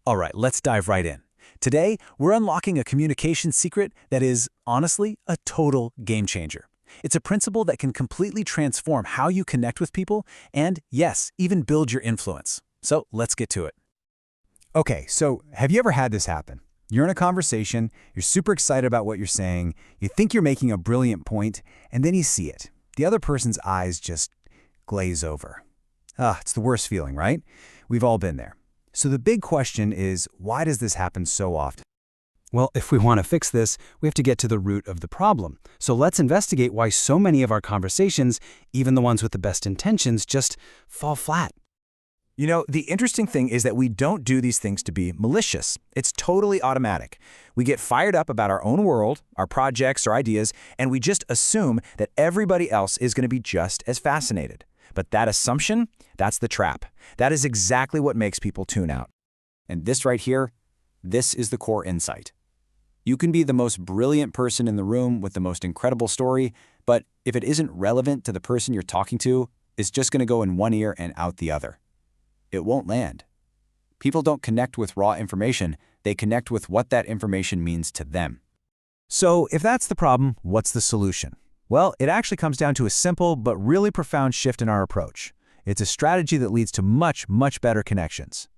All right, let's dive right in. Today, we're unlocking a communication secret that is, honestly, a total game changer. It's a principle that can completely transform how you connect with people and, yes, even build your influence. So let's get to it. Okay, so have you ever had this happen? You're in a conversation, you're super excited about what you're saying, you think you're making a brilliant point, and then you see it. The other person's eyes just glaze over. It's the worst feeling, right? We've all been there. So the big question is, why does this happen so often? Well, if we want to fix this, we have to get to the root of the problem. So let's investigate why so many of our conversations, even the ones with the best intentions, just fall flat. You know, the interesting thing is that we don't do these things to be malicious. It's totally automatic. We get fired up about our own world, our projects or ideas, and we just assume that everybody else is going to be just as fascinated. But that assumption, that's the trap. That is exactly what makes people tune out. And this right here, this is the core insight. You can be the most brilliant person in the room with the most incredible story, but if it isn't relevant to the person you're talking to, it's just going to go in one ear and out the other. It won't land. People don't connect with raw information, they connect with what that information means to them. So if that's the problem, what's the solution? Well, it actually comes down to a simple but really profound shift in our approach. It's a strategy that leads to much, much better connections.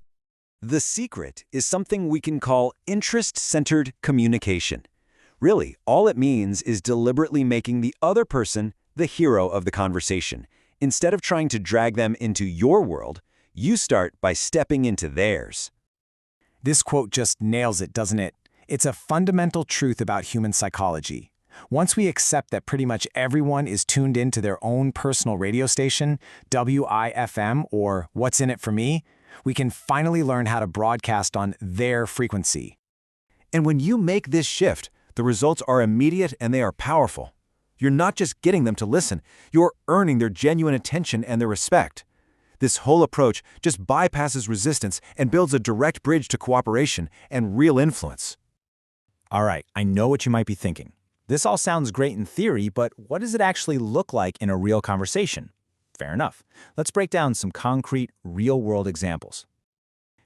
The secret is something we can call interest-centered communication. Really, all it means is deliberately making the other person the hero of the conversation. Instead of trying to drag them into your world, you start by stepping into theirs. This quote just nails it, doesn't it? It's a fundamental truth about human psychology. Once we accept that pretty much everyone is tuned into their own personal radio station, WIFM, or What's in it for me, we can finally learn how to broadcast on their frequency. And when you make this shift, the results are immediate and they are powerful. You're not just getting them to listen, you're earning their genuine attention and their respect. This whole approach just bypasses resistance and builds a direct bridge to cooperation and real influence. All right, I know what you might be thinking. This all sounds great in theory, but what does it actually look like in a real conversation? Fair enough. Let's break down some concrete, real-world examples.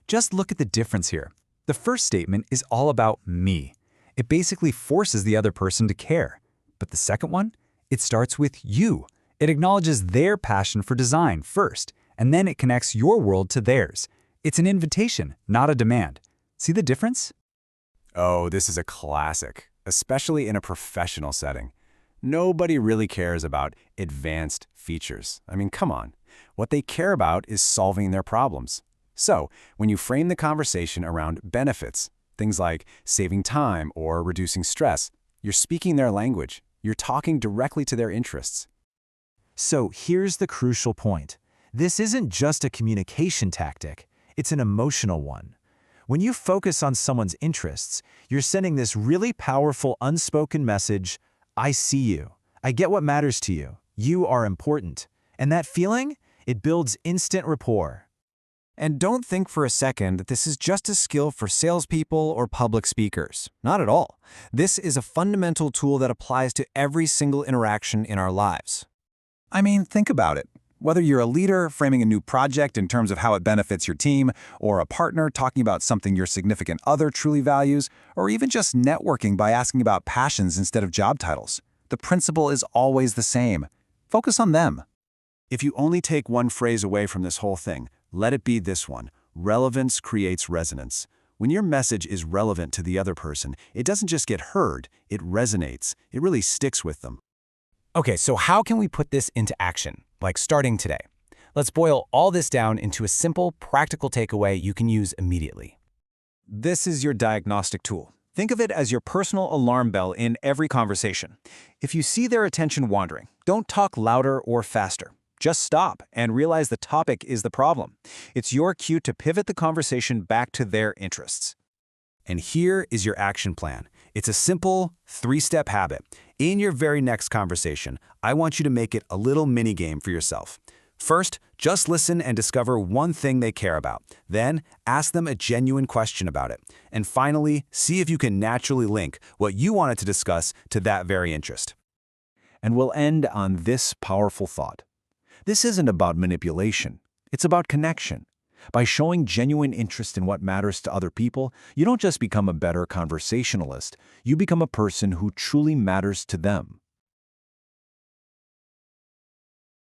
Just look at the difference here. The first statement is all about me. It basically forces the other person to care. But the second one? It starts with you. It acknowledges their passion for design first, and then it connects your world to theirs. It's an invitation, not a demand. See the difference? Oh, this is a classic, especially in a professional setting. Nobody really cares about advanced features. I mean, come on. What they care about is solving their problems. So, when you frame the conversation around benefits, things like saving time or reducing stress, you're speaking their language. You're talking directly to their interests. So here's the crucial point. This isn't just a communication tactic, it's an emotional one. When you focus on someone's interests, you're sending this really powerful unspoken message, I see you. I get what matters to you. You are important. And that feeling, it builds instant rapport. And don't think for a second that this is just a skill for salespeople or public speakers. Not at all. This is a fundamental tool that applies to every single interaction in our lives. I mean, think about it. Whether you're a leader framing a new project in terms of how it benefits your team, or a partner talking about something your significant other truly values, or even just networking by asking about passions instead of job titles, the principle is always the same. Focus on them. If you only take one phrase away from this whole thing, let it be this one: relevance creates resonance. When your message is relevant to the other person, it doesn't just get heard, it resonates. It really sticks with them. Okay, so how can we put this into action, like starting today? Let's boil all this down into a simple, practical takeaway you can use immediately. This is your diagnostic tool. Think of it as your personal alarm bell in every conversation. If you see their attention wandering, don't talk louder or faster. Just stop and realize the topic is the problem. It's your cue to pivot the conversation back to their interests. And here is your action plan. It's a simple, 3-step habit. In your very next conversation, I want you to make it a little mini-game for yourself. First, just listen and discover one thing they care about. Then, ask them a genuine question about it. And finally, see if you can naturally link what you wanted to discuss to that very interest. And we'll end on this powerful thought. This isn't about manipulation. It's about connection. By showing genuine interest in what matters to other people, you don't just become a better conversationalist, you become a person who truly matters to them.